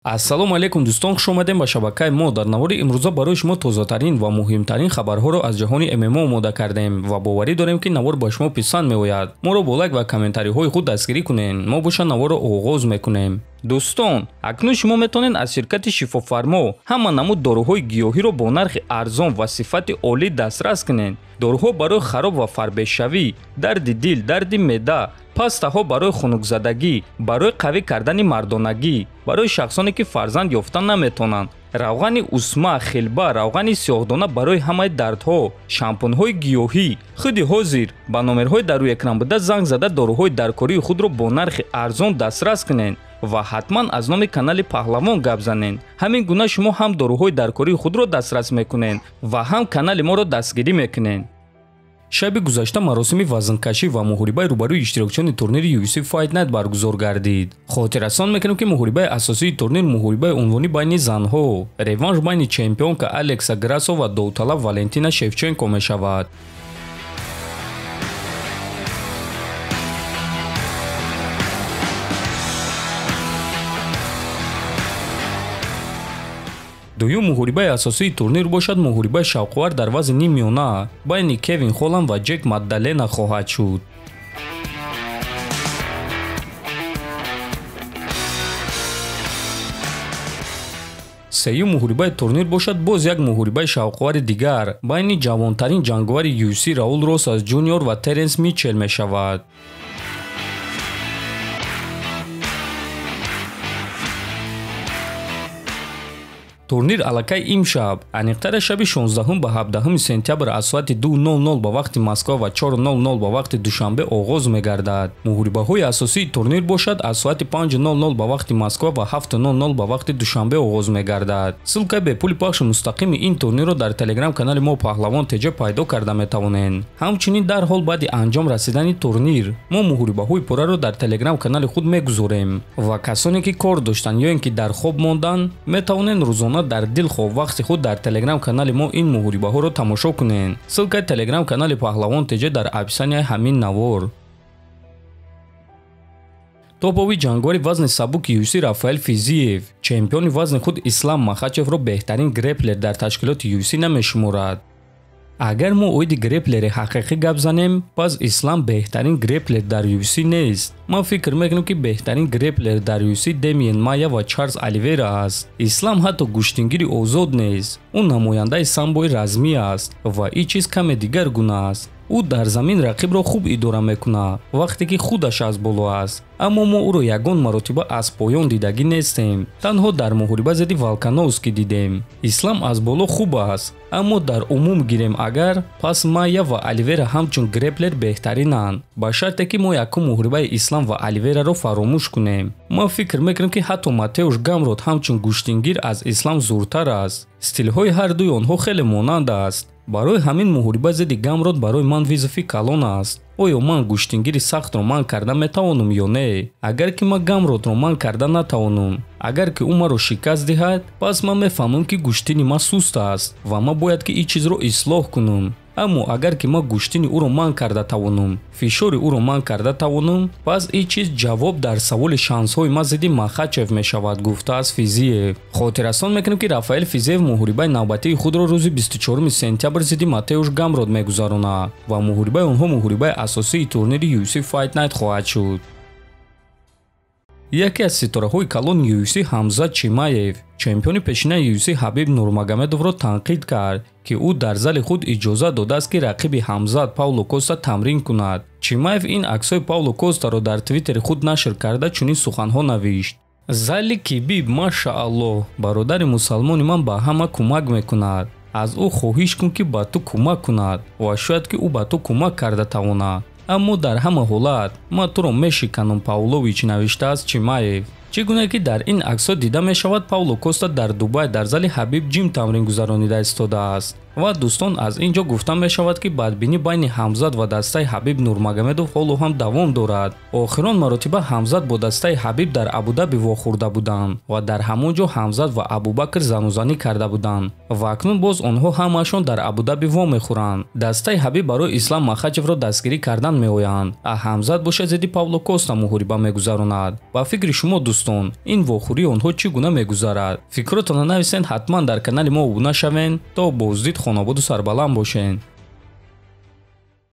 ассалому алайкум дӯстон, хуш омадем ба шабакаи мо. Дар навори имрӯза барои шумо тозатарин ва муҳимтарин хабарҳоро аз ҷаҳони ММО омода кардем ва боварӣ дорем, ки навор ба шумо писанд меояд. Моро бо лайк ва комментариҳои худ дастгирӣ кунед. мо боша наворро оғоз мекунем. дӯстон, акнун шумо метавонед аз ширкати шифофармо ҳама намуд доруҳои гиёҳиро бо нархи арзон ва сифати олӣ дастрас кунед. доруҳо барои хароб ва фарбешавӣ, дарди дил, дарди меъда, пастаҳо барои хунукзадагӣ, барои қавӣ кардани мардонагӣ, барои шахсоне ки фарзанд ёфта наметавонанд, равғани усма, хелба, равғани сиёҳдона барои ҳамаи дардҳо, шампунҳои гиёҳӣ. худи ҳозир ба номерҳои дар рӯи экран буда занг зада доруҳои даркории худро бо нархи арзон дастрас кунед ва ҳатман аз номи канали Паҳлавон гап занед. ҳамин гуна шумо ҳам доруҳои даркории худро дастрас мекунед ва ҳам канали моро дастгирӣ мекунед. шаби гузашта маросими вазнкашӣ ва муҳорибаи рӯбарӯи иштирокчиёни турнири UFC Fight Night баргузор гардид. хотиррасон мекунем, ки муҳорибаи асосии турнир муҳорибаи унвонӣ байни занҳо, реванш байни чемпионка Алекса Грасо ва довталаб Валентина Шевченко мешавад. дуюм муҳорибаи асосии турнир бошад муҳорибаи шавқовар дар вазни нимёна байни Кевин Холланд ва Ҷек Маддалена хоҳад шуд. сеюм муҳорибаи турнир бошад боз як муҳорибаи шавқовари дигар байни ҷавонтарин ҷанговари UFC Раул Росас Ҷуниор ва Теренс Митчел мешавад. турнир аллакай имшаб, аниқтара шаби 16 ба 17 сентябр аз соати 2:00 ба вақти Москва ва 4:00 ба вақти Душанбе оғоз мегардад. муҳорибаҳои асосии турнир бошад аз соати 5:00 ба вақти Москва ва 7:00 ба вақти Душанбе оғоз мегардад. ссилка бепули пахши мустақими ин турнирро дар телеграм канали мо Паҳлавон теҷа пайдо карда метавонед. ҳамчунин дар ҳол баъди анҷом расидани турнир мо муҳорибаҳои пурраро дар телеграм канали худ мегузорем ва касоне ки кор доштанд ё ин ки дар хоб мондан метавонанд рӯзона дар дилхоб вақти худ дар телеграм канали мо ин муҳорибаҳоро тамошо кунед. ссилкаи телеграм канали Паҳлавон теҷа дар описанияи ҳамин навор. топови ҷангвари вазни сабуки UFC Рафаэл Физиев чемпиони вазни худ Ислам Махачевро беҳтарин греплер дар ташкилоти UFC намешуморад. агар мо оиди греплери ҳақиқӣ гап занем, пас Ислам беҳтарин греплер дар UFC нест. ман фикр мекунам, ки беҳтарин греплер дар UFC Демиен Майя ва Чарлз Оливера аст. Ислам ҳатто гӯштингири озод нест. ӯ намояндаи самбои размӣ аст ва ин чиз каме дигар гуна аст. ӯ дар замин рақибро хуб идора мекунад вақте ки худаш аз боло аст. аммо мо ӯро ягон маротиба аз поён дидагӣ нестем. танҳо дар муҳориба зидди Волкановский дидем. Ислам аз боло хуб аст, аммо дар умум гирем агар, пас Майя ва Оливера ҳамчун греплер беҳтаринанд, ба шарте ки мо якум муҳорибаи Ислам ва Оливераро фаромӯш кунем. ман фикр мекунам, ки ҳатто Матеуш Гамрот ҳамчун гӯштингир аз Ислам зӯртар аст. стилҳои ҳар дуи онҳо хеле монанд аст. барои ҳамин муҳориба зидди Гамрот барои ман визифи калон аст. оё ман гӯштингири сахтро ман карда метавонам ё не? агар ки ман Гамротро ман карда натавонам, агар ки ӯ маро шикаст диҳад, пас ман мефаҳмам, ки гӯштини ман суст аст ва ман бояд ки ин чизро ислоҳ кунам. аммо агар ки ман гӯштини ӯро ман карда тавонам, фишори ӯро ман карда тавонам, пас ин чиз ҷавоб дар саволи шансҳои ман зидди Махачев мешавад, гуфтааст Физиев. хотиррасон мекунем, ки Рафаэл Физиев муҳорибаи навбатии худро рӯзи 24 сентябр зидди Матеуш Гамрот мегузаронад ва муҳорибаи онҳо муҳорибаи асосии турнири UFC Fight Night хоҳад шуд. яке аз ситораҳои калони UFC Ҳамзат Чимаев чемпиони пешинаи UFC Ҳабиб Нурмагомедовро танқид кард, ки ӯ дар зали худ иҷозат додааст, ки рақиби Ҳамзат Пауло Коста тамрин кунад. Чимаев ин аксҳои Пауло Костаро дар твиттери худ нашр карда чунин суханҳо навишт: зали Кибиб машааллоҳ, бародари мусалмони ман ба ҳама кӯмак мекунад. аз ӯ хоҳиш кун, ки ба ту кӯмак кунад ва шояд ки ӯ ба ту кӯмак карда тавонад. аммо дар ҳама ҳолат ман туро мешиканам, Павлович, навиштааст Чимаев. чӣ гуна ки дар ин аксҳо дида мешавад, Пауло Коста дар Дубай дар зали Ҳабиб ҷим тамрин гузаронида истодааст. ва дӯстон, аз ин ҷо гуфта мешавад, ки бадбинӣ байни Ҳамзат ва дастаи Ҳабиб Нурмагомедов ҳоло ҳам давом дорад. охирон маротиба Ҳамзат бо дастаи Ҳабиб дар Абудаби вохӯрда буданд ва дар ҳамон ҷо Ҳамзат ва Абубакр занӯзанӣ карда буданд ва акнун боз онҳо ҳамаашон дар Абудаби вомехӯранд. дастаи Ҳабиб барои Ислам Махачевро дастгирӣ кардан меоянд, а Ҳамзат боша зидди Пауло Коста муҳориба мегузаронад. ба фикри шумо дӯстон, дӯстон, ин вохӯрии онҳо чӣ гуна мегузарад? Фикротонро нависен, ҳатман дар канали мо обуна шавен, то боздид хонободу сарбаланд бошен.